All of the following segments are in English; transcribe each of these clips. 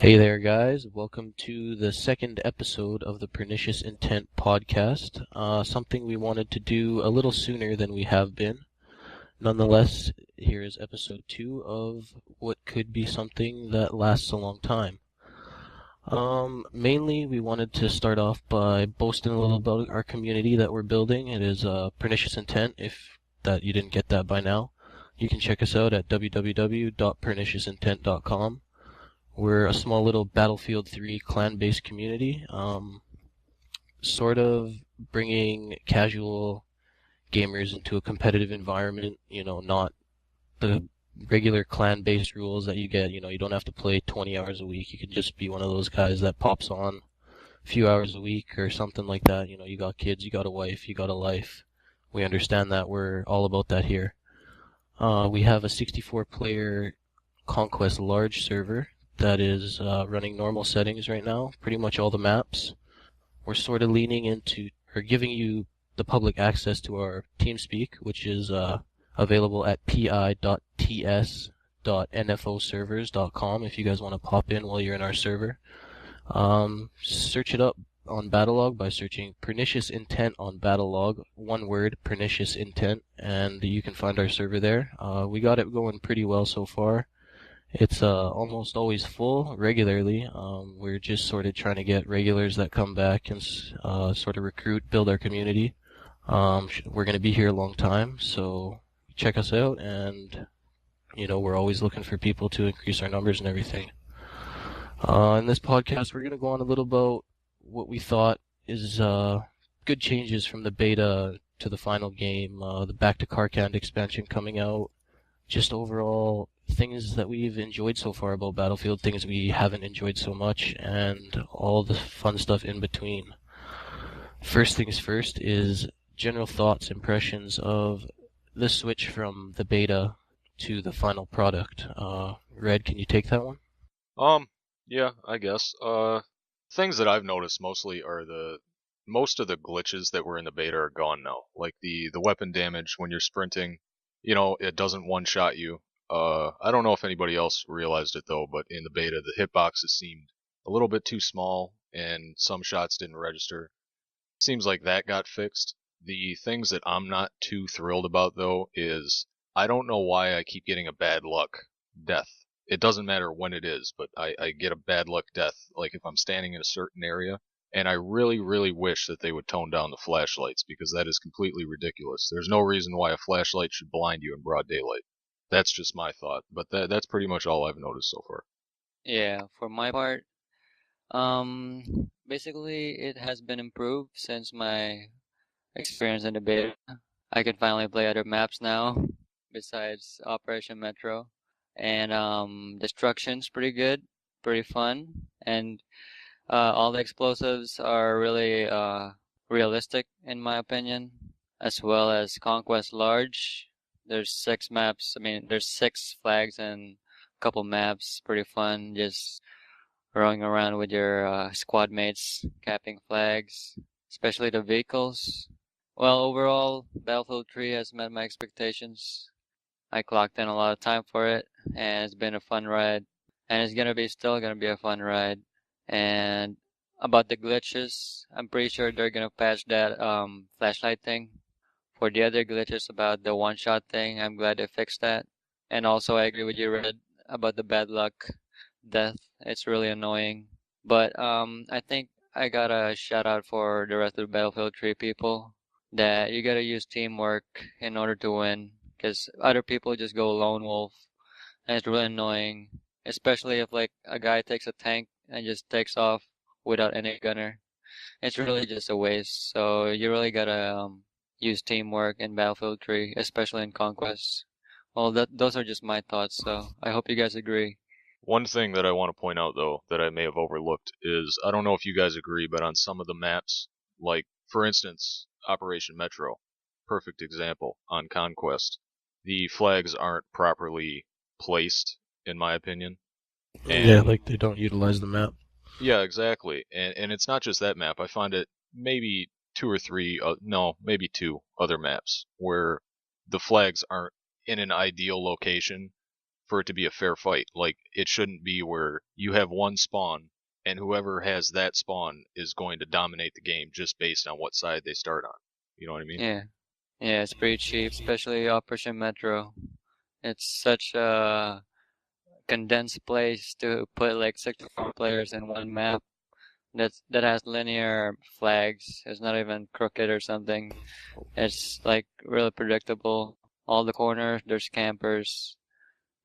Hey there, guys. Welcome to the second episode of the Pernicious Intent podcast. Something we wanted to do a little sooner than we have been. Nonetheless, here is episode 2 of what could be something that lasts a long time. Mainly, we wanted to start off by boasting a little about our community that we're building. It is Pernicious Intent. If that you didn't get that by now, you can check us out at www.perniciousIntent.com. We're a small little Battlefield 3 clan-based community, sort of bringing casual gamers into a competitive environment, not the regular clan-based rules that you get. You don't have to play 20 hours a week. You can just be one of those guys that pops on a few hours a week or something like that. You got kids, you got a wife, you got a life. We understand that. We're all about that here. We have a 64-player Conquest large server that is running normal settings right now, pretty much all the maps. We're sort of leaning into, or giving you the public access to our TeamSpeak, which is available at pi.ts.nfoservers.com if you guys want to pop in while you're in our server. Search it up on Battlelog by searching Pernicious Intent on Battlelog, one word, Pernicious Intent, and you can find our server there. We got it going pretty well so far. It's almost always full regularly. We're just sort of trying to get regulars that come back and sort of recruit, build our community. We're going to be here a long time, so check us out, and we're always looking for people to increase our numbers and everything. In this podcast, we're going to go on a little about what we thought is good changes from the beta to the final game, the Back to Karkand expansion coming out, just overall things that we've enjoyed so far about Battlefield, things we haven't enjoyed so much, and all the fun stuff in between. First things first is general thoughts, impressions of the switch from the beta to the final product. Red, can you take that one? Yeah, I guess. Things that I've noticed mostly are most of the glitches that were in the beta are gone now. Like the weapon damage when you're sprinting, it doesn't one-shot you. I don't know if anybody else realized it though, but in the beta, the hitboxes seemed a little bit too small and some shots didn't register. Seems like that got fixed. The things that I'm not too thrilled about though is I don't know why I keep getting a bad luck death. It doesn't matter when it is, but I get a bad luck death, like if I'm standing in a certain area. And I really, really wish that they would tone down the flashlights because that is completely ridiculous. There's no reason why a flashlight should blind you in broad daylight. That's just my thought, but that's pretty much all I've noticed so far. Yeah, for my part, basically it has been improved since my experience in the beta. I can finally play other maps now besides Operation Metro. And Destruction's pretty good, pretty fun, and all the explosives are really realistic in my opinion, as well as Conquest Large. There's six maps. I mean, there's six flags and a couple maps. Pretty fun. Just rowing around with your squad mates, capping flags, especially the vehicles. Well, overall, Battlefield 3 has met my expectations. I clocked in a lot of time for it, and it's been a fun ride. And it's gonna be still gonna be a fun ride. And about the glitches, I'm pretty sure they're gonna patch that flashlight thing. For the other glitches about the one-shot thing, I'm glad they fixed that. And also, I agree with you, Red, about the bad luck death. It's really annoying. But I think I got a shout out for the rest of the Battlefield 3 people that you gotta use teamwork in order to win, because other people just go lone wolf, and it's really annoying. Especially if like a guy takes a tank and just takes off without any gunner. It's really just a waste. So you really gotta use teamwork in Battlefield 3, especially in Conquest. Well, those are just my thoughts. So I hope you guys agree. One thing that I want to point out, though, that I may have overlooked is I don't know if you guys agree, but on some of the maps, like, for instance, Operation Metro, perfect example, on Conquest, the flags aren't properly placed, in my opinion. Yeah, And like they don't utilize the map. yeah, exactly. And it's not just that map. I find it maybe two or three, no, maybe two other maps where the flags aren't in an ideal location for it to be a fair fight. Like, it shouldn't be where you have one spawn and whoever has that spawn is going to dominate the game just based on what side they start on. You know what I mean? Yeah. Yeah, it's pretty cheap, especially Operation Metro. It's such a condensed place to put like 64 players in one map that has linear flags. It's not even crooked or something. It's like really predictable. All the corners, there's campers,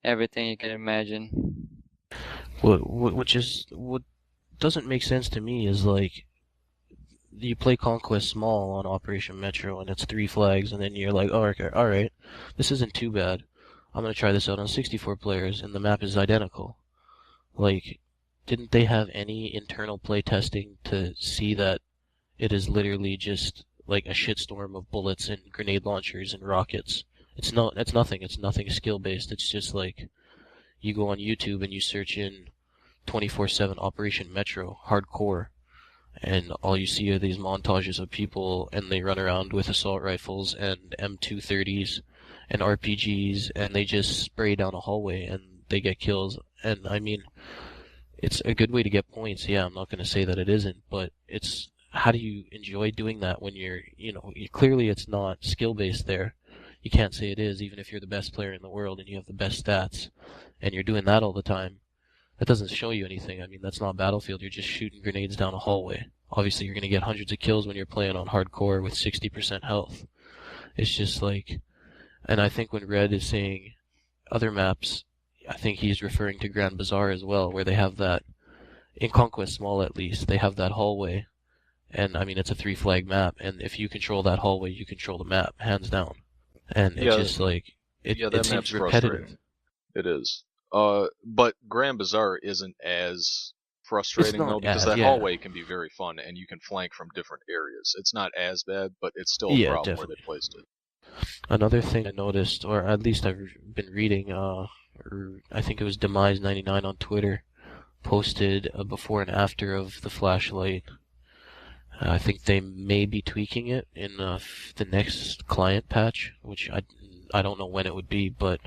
everything you can imagine. What doesn't make sense to me is like you play Conquest Small on Operation Metro and it's 3 flags, and then you're like, oh, okay, all right, this isn't too bad. I'm gonna try this out on 64 players, and the map is identical. Like, didn't they have any internal play testing to see that it is literally just like a shitstorm of bullets and grenade launchers and rockets? It's nothing. It's nothing skill based. It's just like you go on YouTube and you search in 24/7 Operation Metro hardcore, and all you see are these montages of people, and they run around with assault rifles and M230s and RPGs, and they just spray down a hallway and they get kills. And I mean, it's a good way to get points. Yeah, I'm not going to say that it isn't, but it's how do you enjoy doing that when clearly it's not skill based there. You can't say it is, even if you're the best player in the world and you have the best stats, and you're doing that all the time. That doesn't show you anything. I mean, that's not Battlefield. You're just shooting grenades down a hallway. Obviously, you're going to get hundreds of kills when you're playing on hardcore with 60% health. It's just like, and I think when Red is saying other maps, I think he's referring to Grand Bazaar as well, where they have that, in Conquest Small at least, they have that hallway. And I mean, it's a 3-flag map, and if you control that hallway, you control the map, hands down. And it's just like, it that seems map's repetitive. frustrating. It is. But Grand Bazaar isn't as frustrating though, because that hallway can be very fun and you can flank from different areas. It's not as bad, but it's still a problem where they placed it. Another thing I noticed, or at least I've been reading, I think it was Demise99 on Twitter, posted a before and after of the flashlight. I think they may be tweaking it in the next client patch, which I don't know when it would be, but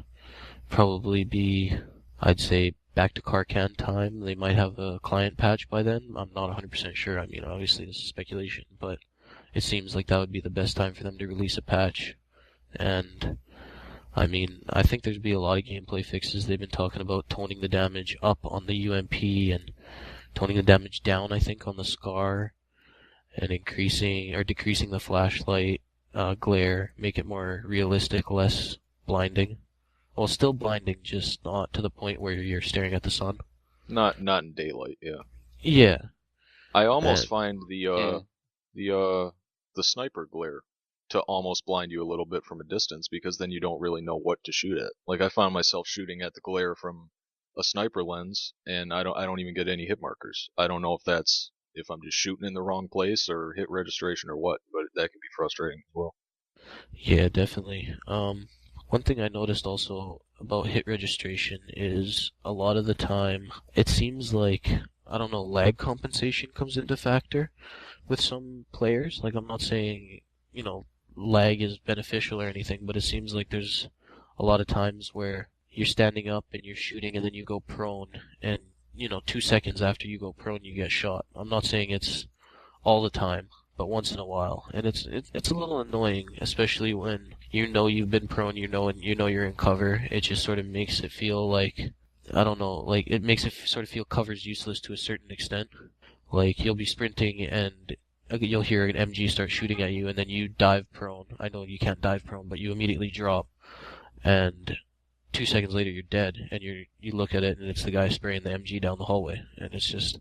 probably be, I'd say, back to Karkan time. They might have a client patch by then. I'm not 100% sure. I mean, obviously this is speculation, but it seems like that would be the best time for them to release a patch. And I mean, I think there'd be a lot of gameplay fixes. They've been talking about toning the damage up on the UMP and toning the damage down, I think, on the SCAR, and increasing or decreasing the flashlight glare, make it more realistic, less blinding. Well, still blinding, just not to the point where you're staring at the sun. Not in daylight, yeah. Yeah. I almost find the sniper glare to almost blind you a little bit from a distance, because then you don't really know what to shoot at. Like, I found myself shooting at the glare from a sniper lens, and I don't even get any hit markers. I don't know if I'm just shooting in the wrong place or hit registration or what, but that can be frustrating as well. Yeah, definitely. One thing I noticed also about hit registration is a lot of the time it seems like, I don't know, lag compensation comes into factor with some players. Like, I'm not saying, lag is beneficial or anything, but it seems like there's a lot of times where you're standing up and you're shooting and then you go prone, and 2 seconds after you go prone you get shot. I'm not saying it's all the time, but once in a while, and it's a little annoying, especially when you've been prone, and you're in cover. It just sort of makes it feel like, I don't know, like it makes it sort of feel cover's useless to a certain extent. Like, you'll be sprinting and you'll hear an MG start shooting at you, and then you dive prone. I know you can't dive prone, but you immediately drop, and 2 seconds later you're dead, and you look at it and it's the guy spraying the MG down the hallway, and it's just,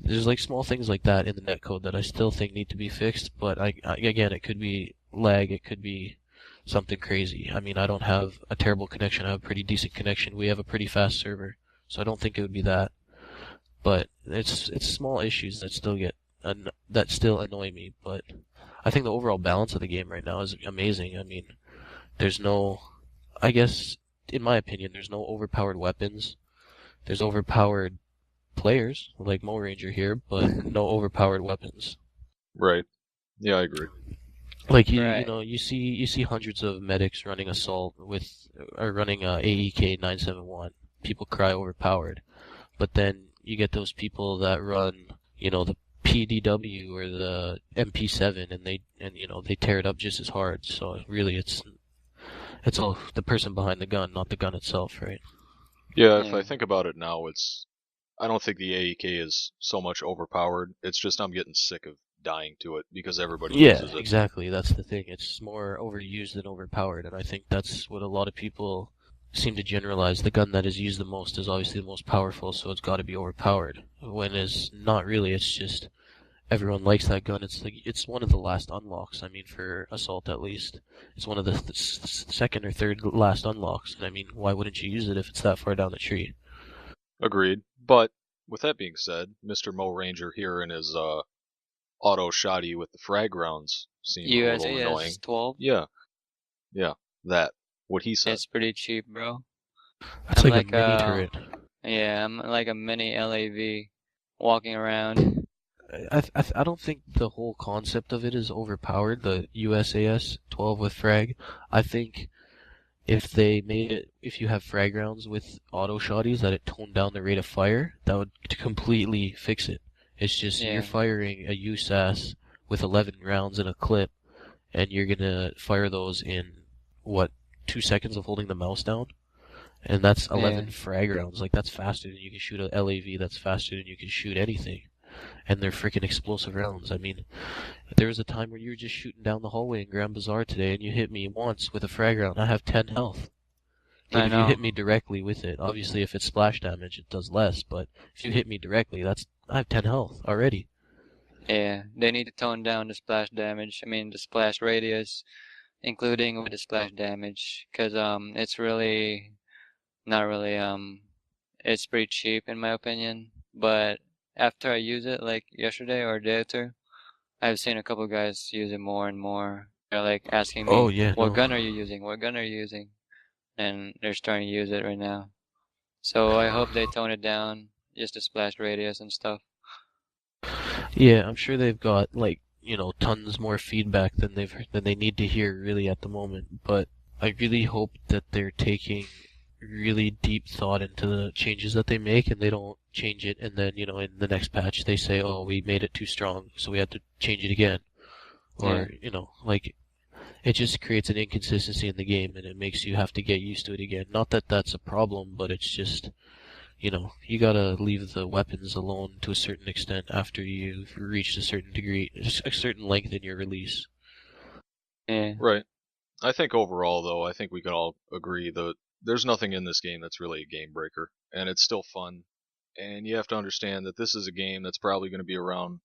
there's like small things like that in the netcode that I still think need to be fixed, but again, it could be lag, it could be something crazy. I mean, I don't have a terrible connection, I have a pretty decent connection. We have a pretty fast server, so I don't think it would be that. But it's small issues that still annoy me, but I think the overall balance of the game right now is amazing. I mean, there's no, I guess, in my opinion, there's no overpowered weapons. There's overpowered players, like Mo Ranger here, but no overpowered weapons. Right. Yeah, I agree. Like you Right. know you see hundreds of medics running assault with or running AEK 971. People cry overpowered, but then you get those people that run the PDW or the MP7 and they tear it up just as hard. So really it's all the person behind the gun, not the gun itself, right? Yeah, if I Yeah. think about it now, I don't think the AEK is so much overpowered. It's just I'm getting sick of dying to it because everybody Yeah, uses it. exactly. That's the thing. It's more overused than overpowered, and I think that's what a lot of people seem to generalize. The gun that is used the most is obviously the most powerful, so it's got to be overpowered. When is not really. It's just everyone likes that gun. It's one of the last unlocks. I mean, for assault at least, it's one of the second or third last unlocks. And I mean, why wouldn't you use it if it's that far down the tree? Agreed. But with that being said, Mr. Mo Ranger here in his auto shotty with the frag rounds seem a little USAS annoying. 12. Yeah, yeah, that. What he said. It's pretty cheap, bro. That's I'm like a like mini turret. I'm like a mini LAV walking around. I don't think the whole concept of it is overpowered. The USAS 12 with frag. I think if you have frag rounds with auto shotties, that it toned down the rate of fire, that would completely fix it. It's just you're Yeah, firing a USAS with 11 rounds in a clip, and you're gonna fire those in what 2 seconds of holding the mouse down, and that's yeah, 11 frag rounds. Like that's faster than you can shoot a LAV. That's faster than you can shoot anything, and they're freaking explosive rounds. I mean, there was a time where you were just shooting down the hallway in Grand Bazaar today, and you hit me once with a frag round. I have 10 health. I If you hit know. me directly with it, obviously if it's splash damage, it does less. But if you hit me directly, I have 10 health already. Yeah, they need to tone down the splash damage. I mean, the splash radius, including with the splash damage, because it's really not really it's pretty cheap in my opinion. But after I use it, like yesterday or a day or two, I've seen a couple guys use it more and more. They're like asking Oh me, yeah, "What no. gun are you using? What gun are you using?" And they're starting to use it right now. So I hope they tone it down, just the splash radius and stuff. Yeah, I'm sure they've got like tons more feedback than they need to hear really at the moment. But I really hope that they're taking really deep thought into the changes that they make, and they don't change it, and then in the next patch they say, "Oh, we made it too strong, so we had to change it again." Yeah, Or like it just creates an inconsistency in the game, and it makes you have to get used to it again. Not that that's a problem, but it's just you gotta leave the weapons alone to a certain extent after you've reached a certain degree, a certain length in your release. yeah, Right. I think overall, though, I think we can all agree that there's nothing in this game that's really a game breaker, and it's still fun. And you have to understand that this is a game that's probably going to be around,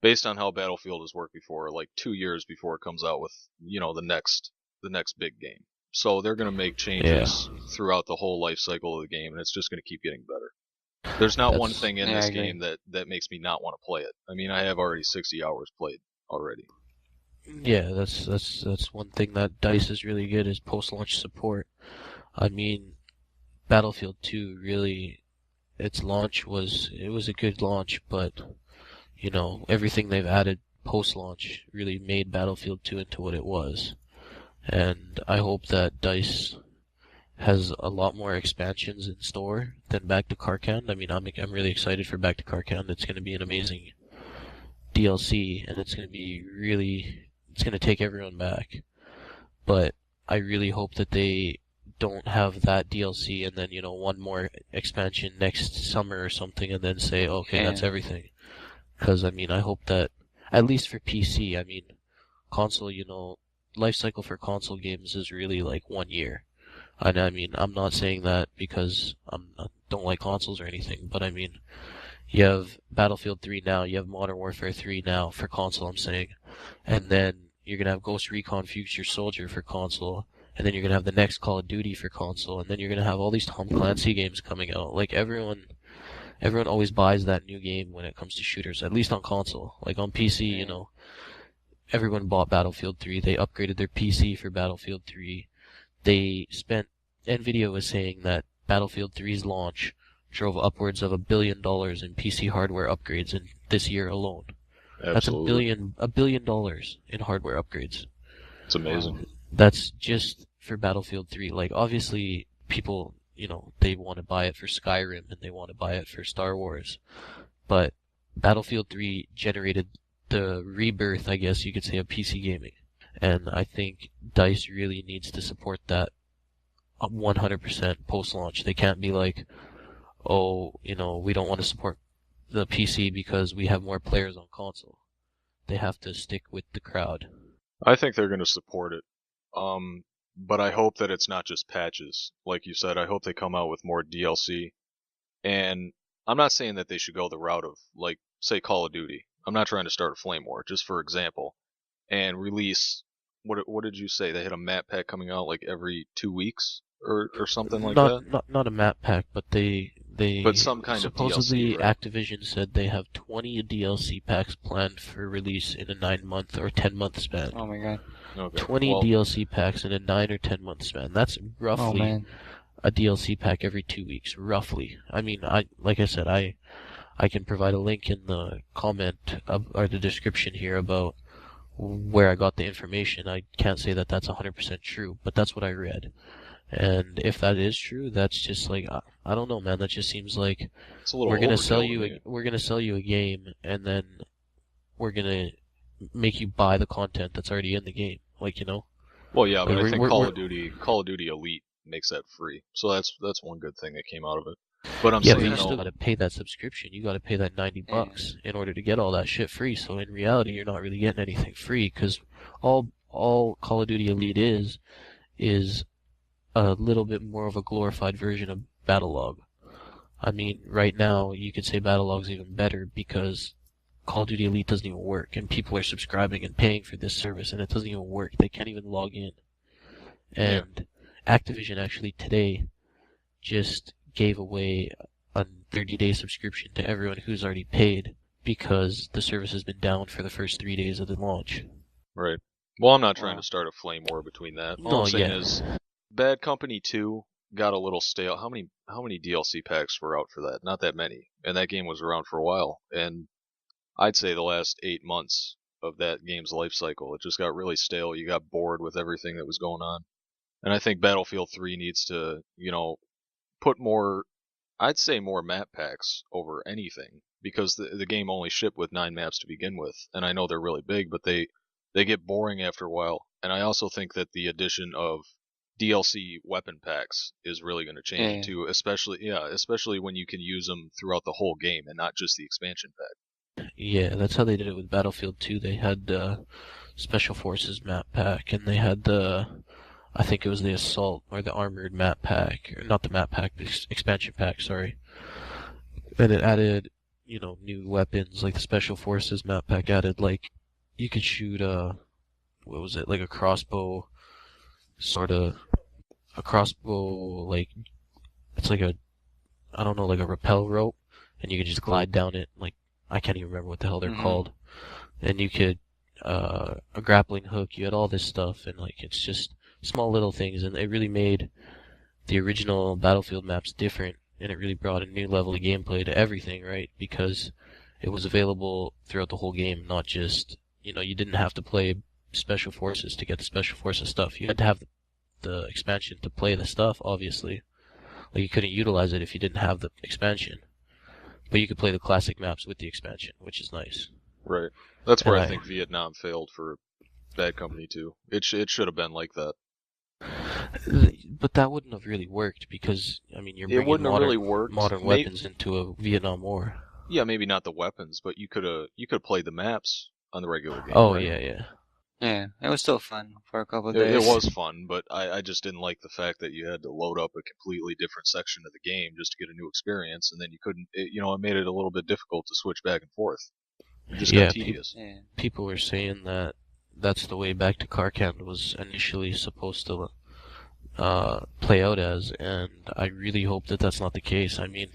based on how Battlefield has worked before, like 2 years before it comes out with, the next big game. So they're going to make Yeah, changes throughout the whole life cycle of the game, and it's just going to keep getting better. There's not one that's thing in yeah, I this agree. game that makes me not want to play it. I mean, I have already 60 hours played already. yeah, that's one thing that Dice is really good is post-launch support. I mean, Battlefield 2 really its launch was a good launch, but everything they've added post-launch really made Battlefield 2 into what it was. And I hope that DICE has a lot more expansions in store than Back to Karkand. I mean, I'm really excited for Back to Karkand. It's going to be an amazing DLC, and it's going to take everyone back. But I really hope that they don't have that DLC and then one more expansion next summer or something, and then say, okay, Yeah, that's everything. Because I mean, I hope that at least for PC, I mean, console, life cycle for console games is really like 1 year. And I mean, I'm not saying that because don't like consoles or anything, but I mean, you have Battlefield 3 now, you have Modern Warfare 3 now for console, I'm saying, and then you're gonna have Ghost Recon Future Soldier for console, and then you're gonna have the next Call of Duty for console, and then you're gonna have all these Tom Clancy games coming out. Like everyone always buys that new game when it comes to shooters, at least on console. Like on PC, yeah, everyone bought Battlefield 3. They upgraded their PC for Battlefield 3. They spent. Nvidia was saying that Battlefield 3's launch drove upwards of $1 billion in PC hardware upgrades in this year alone. That's Absolutely. $1 billion in hardware upgrades. It's amazing. That's just for Battlefield 3. Like, obviously, people, they want to buy it for Skyrim and they want to buy it for Star Wars. But Battlefield 3 generated the rebirth, I guess you could say, of PC gaming. And I think DICE really needs to support that 100% post-launch. They can't be like, oh, we don't want to support the PC because we have more players on console. They have to stick with the crowd. I think they're going to support it. But I hope that it's not just patches. Like you said, I hope they come out with more DLC. And I'm not saying that they should go the route of, like, say, Call of Duty. I'm not trying to start a flame war, just for example. And release, what did you say? They had a map pack coming out like every 2 weeks or something like that? Not a map pack, but they But some kind of supposedly DLC, right? Activision said they have 20 DLC packs planned for release in a 9-month or 10-month span. Oh my god. Okay. 20 DLC packs in a 9 or 10-month span. That's Oh roughly man. a DLC pack every 2 weeks, roughly. I mean, like I said, I can provide a link in the comment or the description here about where I got the information. I can't say that that's 100% true, but that's what I read. And if that is true, that's just like, I don't know, man. That just seems like It's a little we're gonna overkill sell to you me. we're gonna sell you a game, and then we're gonna make you buy the content that's already in the game. Like, Well, yeah, but Like, I think we're- Call we're- of Duty Elite makes that free. So that's one good thing that came out of it. But I'm yeah, but saying, you though, still gotta pay that subscription. You gotta pay that $90 in order to get all that shit free. So in reality, you're not really getting anything free, because all Call of Duty Elite is a little bit more of a glorified version of Battlelog. I mean, right now, you could say Battlelog's even better because Call of Duty Elite doesn't even work, and people are subscribing and paying for this service, and it doesn't even work. They can't even log in. And Activision actually today just gave away a 30-day subscription to everyone who's already paid because the service has been down for the first 3 days of the launch. right. Well, I'm not trying Wow. to start a flame war between that. All No, I'm saying yeah. is, Bad Company 2 got a little stale. How many DLC packs were out for that? Not that many. And that game was around for a while. And I'd say the last 8 months of that game's life cycle, it just got really stale. You got bored with everything that was going on. And I think Battlefield 3 needs to, put more, I'd say more map packs over anything, because the game only shipped with 9 maps to begin with. And I know they're really big, but they get boring after a while. And I also think that the addition of DLC weapon packs is really going to change Yeah. it too, especially when you can use them throughout the whole game and not just the expansion pack. Yeah, that's how they did it with Battlefield 2. They had the Special Forces map pack, and they had I think it was the Assault or the Armored map pack, or not the map pack, the expansion pack, sorry. And it added, new weapons, like the Special Forces map pack added, like, you could shoot what was it, like a crossbow, a crossbow, like, it's like I don't know, like a rappel rope, and you could just glide down it, like, I can't even remember what the hell they're called. And you could, a grappling hook, you had all this stuff, and like, it's just small little things, and it really made the original Battlefield maps different, and it really brought a new level of gameplay to everything, right? Because it was available throughout the whole game, not just, you didn't have to play Special Forces to get the Special Forces stuff. You had to have the expansion to play the stuff, obviously. Like, you couldn't utilize it if you didn't have the expansion. But you could play the classic maps with the expansion, which is nice. Right. That's where And I think Vietnam failed for Bad Company 2. It should have been like that. But that wouldn't have really worked because, I mean, you're It bringing wouldn't have really worked. modern weapons into a Vietnam War. Yeah, maybe not the weapons, but you could have played the maps on the regular game. Oh, right? yeah. Yeah, it was still fun for a couple of It days. was fun, but I just didn't like the fact that you had to load up a completely different section of the game just to get a new experience, and then you couldn't. It made it a little bit difficult to switch back and forth. It just Yeah, got tedious. Yeah. people were saying that that's the way Back to Karkand was initially supposed to play out as, and I really hope that that's not the case. I mean,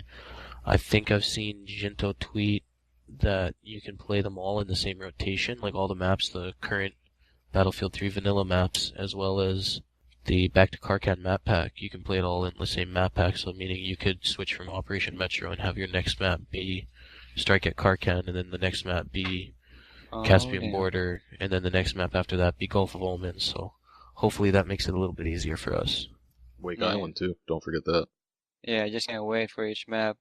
I think I've seen Jinto tweet that you can play them all in the same rotation, like all the maps, the current Battlefield 3 vanilla maps, as well as the Back to Karkand map pack. You can play it all in the same map pack, so meaning you could switch from Operation Metro and have your next map be Strike at Karkand, and then the next map be Oh, Caspian yeah. border, and then the next map after that be Gulf of Oman. So hopefully that makes it a little bit easier for us. Wake Yeah. Island too. Don't forget that. Yeah, I just can't wait for each map.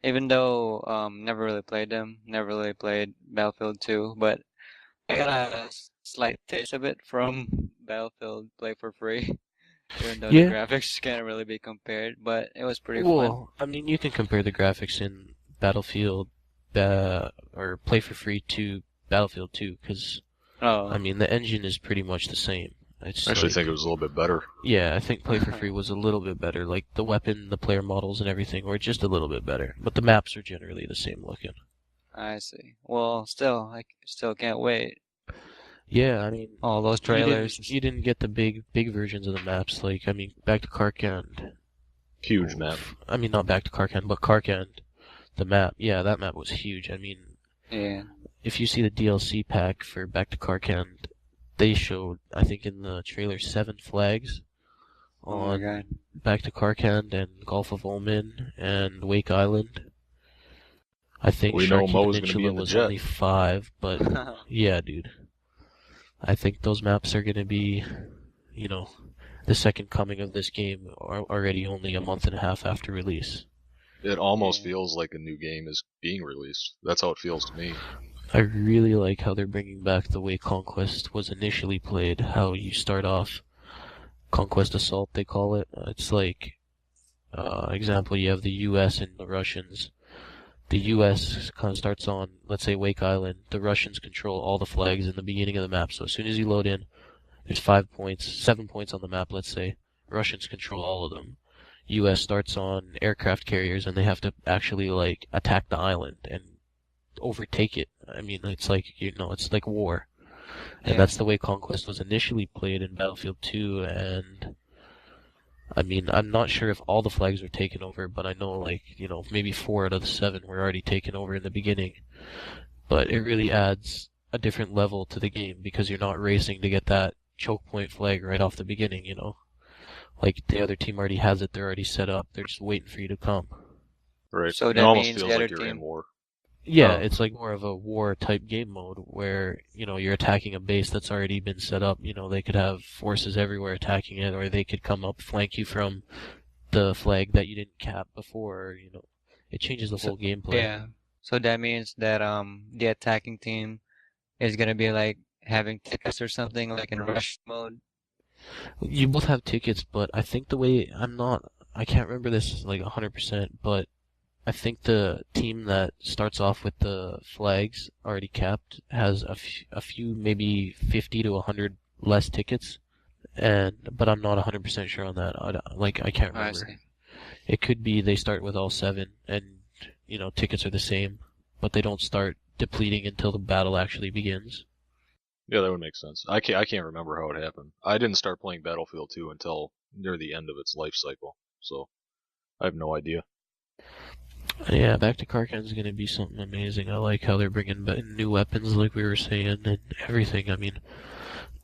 Even though never really played them, never really played Battlefield 2, but I got a slight taste of it from Battlefield Play for Free, even though the Yeah, graphics can't really be compared, but it was pretty fun. well, I mean, you can compare the graphics in Battlefield or Play for Free to Battlefield 2, because I Oh. mean the engine is pretty much the same. It's I actually like, think it was a little bit better. yeah, I think Play for Free was a little bit better. Like the weapon, the player models, and everything were just a little bit better, but the maps are generally the same looking. I see. Well, still, I still can't wait. Yeah, I mean, All those you didn't trailers. you didn't get the big versions of the maps. Like, I mean, back to Karkand. Huge map. I mean, not back to Karkand, but Karkand. The map, yeah, that map was huge. I mean, Yeah. if you see the DLC pack for Back to Karkand, they showed, I think in the trailer, 7 flags Oh my on God. Back to Karkand and Gulf of Oman and Wake Island. I think We know Sharky Mo's gonna be Peninsula in the was jet. only 5, but yeah, dude. I think those maps are gonna be, you know, the second coming of this game are already only a month and a half after release. It almost Yeah. feels like a new game is being released. That's how it feels to me. I really like how they're bringing back the way Conquest was initially played, how you start off Conquest Assault, they call it. It's like, example, you have the US and the Russians. The US kind of starts on, let's say, Wake Island. The Russians control all the flags in the beginning of the map, so as soon as you load in, there's 5 points, 7 points on the map, let's say. Russians control all of them. US starts on aircraft carriers, and they have to actually, like, attack the island and overtake it. I mean, it's like, it's like war. And Yeah. that's the way Conquest was initially played in Battlefield 2, and I mean, I'm not sure if all the flags were taken over, but I know, like, maybe 4 out of the 7 were already taken over in the beginning. But it really adds a different level to the game because you're not racing to get that choke point flag right off the beginning, Like, the other team already has it, they're already set up, they're just waiting for you to come. Right. So It that almost means feels the other like you're in team. war. Yeah, Oh. it's like more of a war type game mode where, you're attacking a base that's already been set up. They could have forces everywhere attacking it, or they could come up, flank you from the flag that you didn't cap before, It changes the So whole gameplay. yeah. So that means that the attacking team is gonna be like having tickets or something like in rush mode. You both have tickets, but I think the way, I can't remember this like 100%, but I think the team that starts off with the flags already capped has a few, maybe 50 to 100 less tickets, but I'm not 100% sure on that. I can't I remember. see. It could be they start with all 7, and tickets are the same, but they don't start depleting until the battle actually begins. Yeah, that would make sense. I can't remember how it happened. I didn't start playing Battlefield 2 until near the end of its life cycle, so I have no idea. Yeah, Back to Karkan's gonna be something amazing. I like how they're bringing new weapons, like we were saying, and everything. I mean,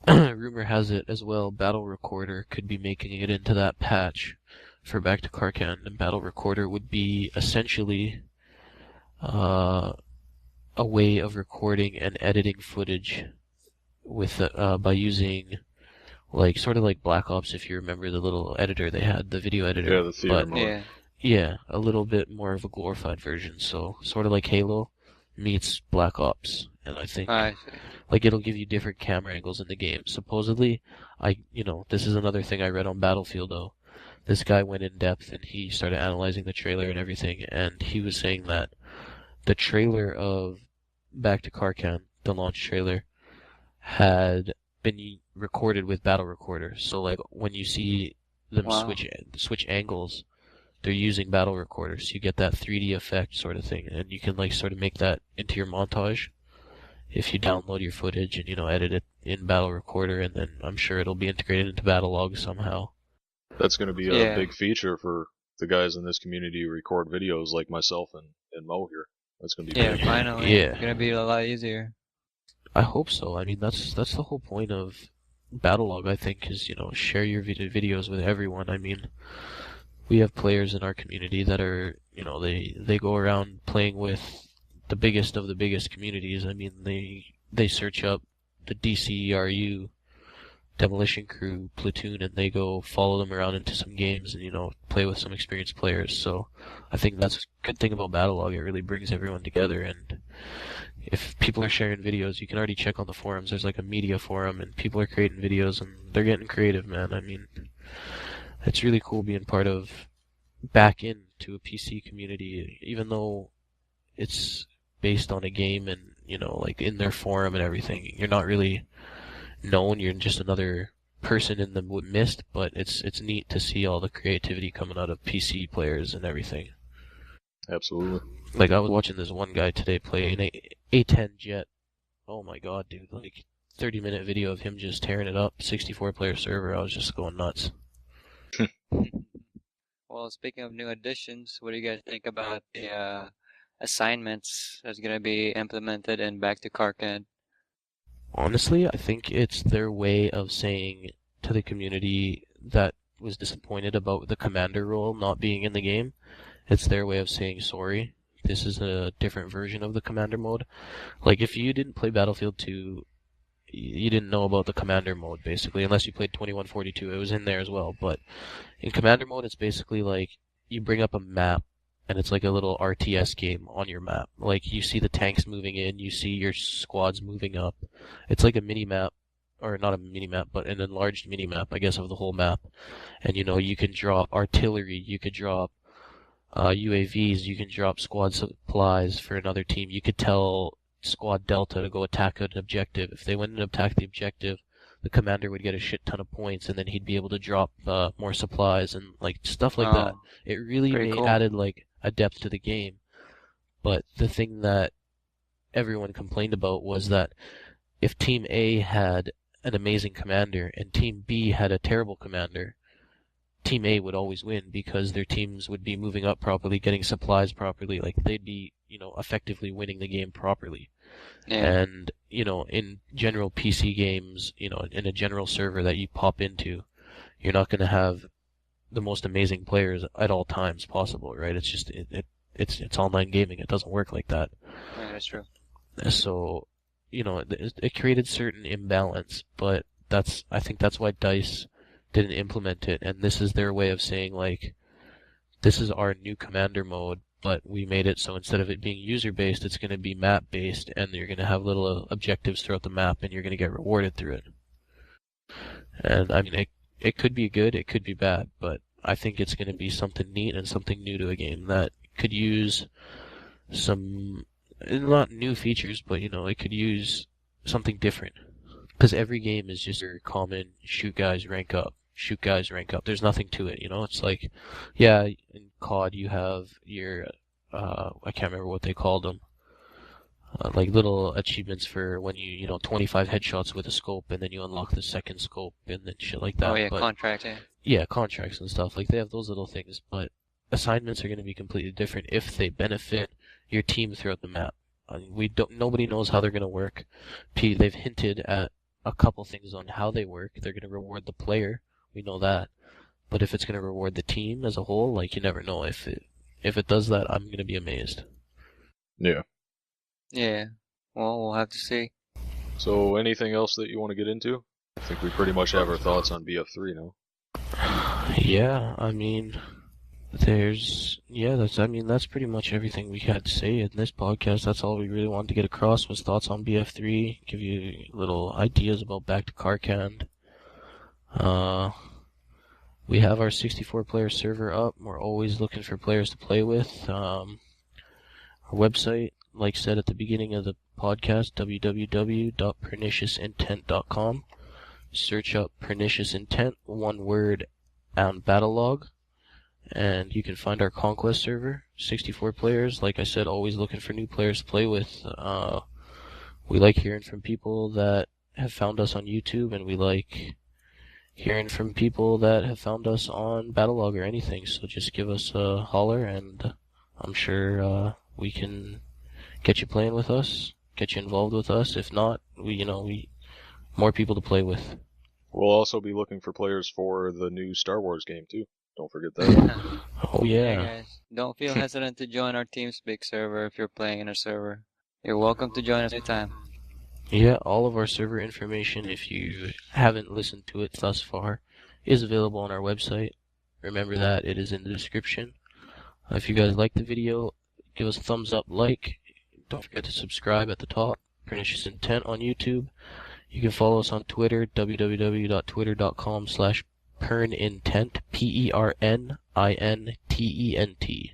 rumor has it as well, Battle Recorder could be making it into that patch for Back to Karkan, and Battle Recorder would be essentially uh, a way of recording and editing footage with by using like sort of like Black Ops, if you remember the little editor they had, the video editor. Yeah, the theater But mode. Yeah. yeah, a little bit more of a glorified version. So sort of like Halo meets Black Ops, and I think I see. like it'll give you different camera angles in the game. Supposedly, this is another thing I read on Battlefield though. This guy went in depth and he started analyzing the trailer and everything, and he was saying that the trailer of Back to Karkan, the launch trailer, had been recorded with Battle Recorder. So like when you see them Wow. switch angles, they're using Battle Recorder, so you get that 3D effect sort of thing, and you can like sort of make that into your montage if you download your footage and edit it in Battle Recorder, and then I'm sure it'll be integrated into Battle Log somehow. That's going to be a Yeah. big feature for the guys in this community who record videos like myself and Mo here. That's going to be Yeah, big. finally. Yeah. It's gonna be a lot easier. I hope so. I mean, that's the whole point of Battlelog, I think, is, share your videos with everyone. I mean, we have players in our community that are, they go around playing with the biggest of the biggest communities. I mean, they search up the DCERU Demolition Crew platoon and they go follow them around into some games and, play with some experienced players. So I think that's a good thing about Battlelog. It really brings everyone together, and if people are sharing videos, you can already check on the forums. There's like a media forum and people are creating videos and they're getting creative, man. I mean, it's really cool being part of back into a PC community, even though it's based on a game and, like in their forum and everything. You're not really known, you're just another person in the mist, but it's neat to see all the creativity coming out of PC players and everything. Absolutely. Like, I was watching this one guy today play an A10 Jet. Oh my god, dude. Like, 30-minute video of him just tearing it up. 64-player server. I was just going nuts. Well, speaking of new additions, what do you guys think about the assignments that's going to be implemented in Back to Karkand? Honestly, I think it's their way of saying to the community that was disappointed about the commander role not being in the game, it's their way of saying sorry. This is a different version of the commander mode. Like, if you didn't play Battlefield 2, you didn't know about the commander mode, basically, unless you played 2142. It was in there as well, but in commander mode, it's basically like you bring up a map, and it's like a little RTS game on your map. Like, you see the tanks moving in, you see your squads moving up. It's like a mini-map, or not a mini-map, but an enlarged mini-map, I guess, of the whole map. And, you can drop artillery, you could drop UAVs, you can drop squad supplies for another team. You could tell Squad Delta to go attack an objective. If they went and attacked the objective, the commander would get a shit ton of points, and then he'd be able to drop more supplies and like stuff like that. It really cool. added like a depth to the game. But the thing that everyone complained about was that if Team A had an amazing commander and Team B had a terrible commander, Team A would always win because their teams would be moving up properly, getting supplies properly. Like, they'd be, effectively winning the game properly. Yeah. And, in general PC games, in a general server that you pop into, you're not going to have the most amazing players at all times possible, right? It's just, it's online gaming. It doesn't work like that. Yeah, that's true. So, it created certain imbalance, but I think that's why DICE didn't implement it, and this is their way of saying, like, this is our new commander mode, but we made it so instead of it being user-based, it's going to be map-based, and you're going to have little objectives throughout the map, and you're going to get rewarded through it. And, I mean, it could be good, it could be bad, but I think it's going to be something neat and something new to a game that could use some, not new features, but, it could use something different. Because every game is just your common shoot guys, rank up. Shoot guys, rank up. There's nothing to it, It's like, yeah, in COD you have your, I can't remember what they called them. Like little achievements for when you 25 headshots with a scope, and then you unlock the second scope, and then shit like that. Oh, yeah, but, contract, yeah. Yeah, contracts and stuff. Like, they have those little things, but assignments are going to be completely different if they benefit your team throughout the map. Nobody knows how they're going to work. They've hinted at a couple things on how they work. They're going to reward the player. We know that. But if it's going to reward the team as a whole, like, you never know. If it does that, I'm going to be amazed. Yeah. Yeah. Well, we'll have to see. So, anything else that you want to get into? I think we pretty much have our thoughts on BF3 now. Yeah, I mean, that's pretty much everything we had to say in this podcast. That's all we really wanted to get across was thoughts on BF3, give you little ideas about Back to Karkand. We have our 64-player server up. We're always looking for players to play with. Our website, like said at the beginning of the podcast, www.perniciousIntent.com. Search up Pernicious Intent, one word, on Battlelog, and you can find our Conquest server, 64 players. Like I said, always looking for new players to play with. We like hearing from people that have found us on YouTube, and we like hearing from people that have found us on Battlelog or anything. So just give us a holler, and I'm sure we can get you playing with us, get you involved with us. If not, we more people to play with. We'll also be looking for players for the new Star Wars game too. Don't forget that. Oh yeah. Hey guys, don't feel hesitant to join our TeamSpeak server if you're playing in a server. You're welcome to join us anytime. Yeah, all of our server information, if you haven't listened to it thus far, is available on our website. Remember that it is in the description. If you guys like the video, give us a thumbs up, like. Don't forget to subscribe at the top. Pernicious Intent on YouTube. You can follow us on Twitter, www.twitter.com/pernintent, PERNINTENT.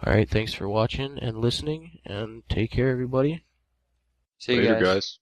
Alright, thanks for watching and listening, and take care, everybody. See you Later, guys. guys.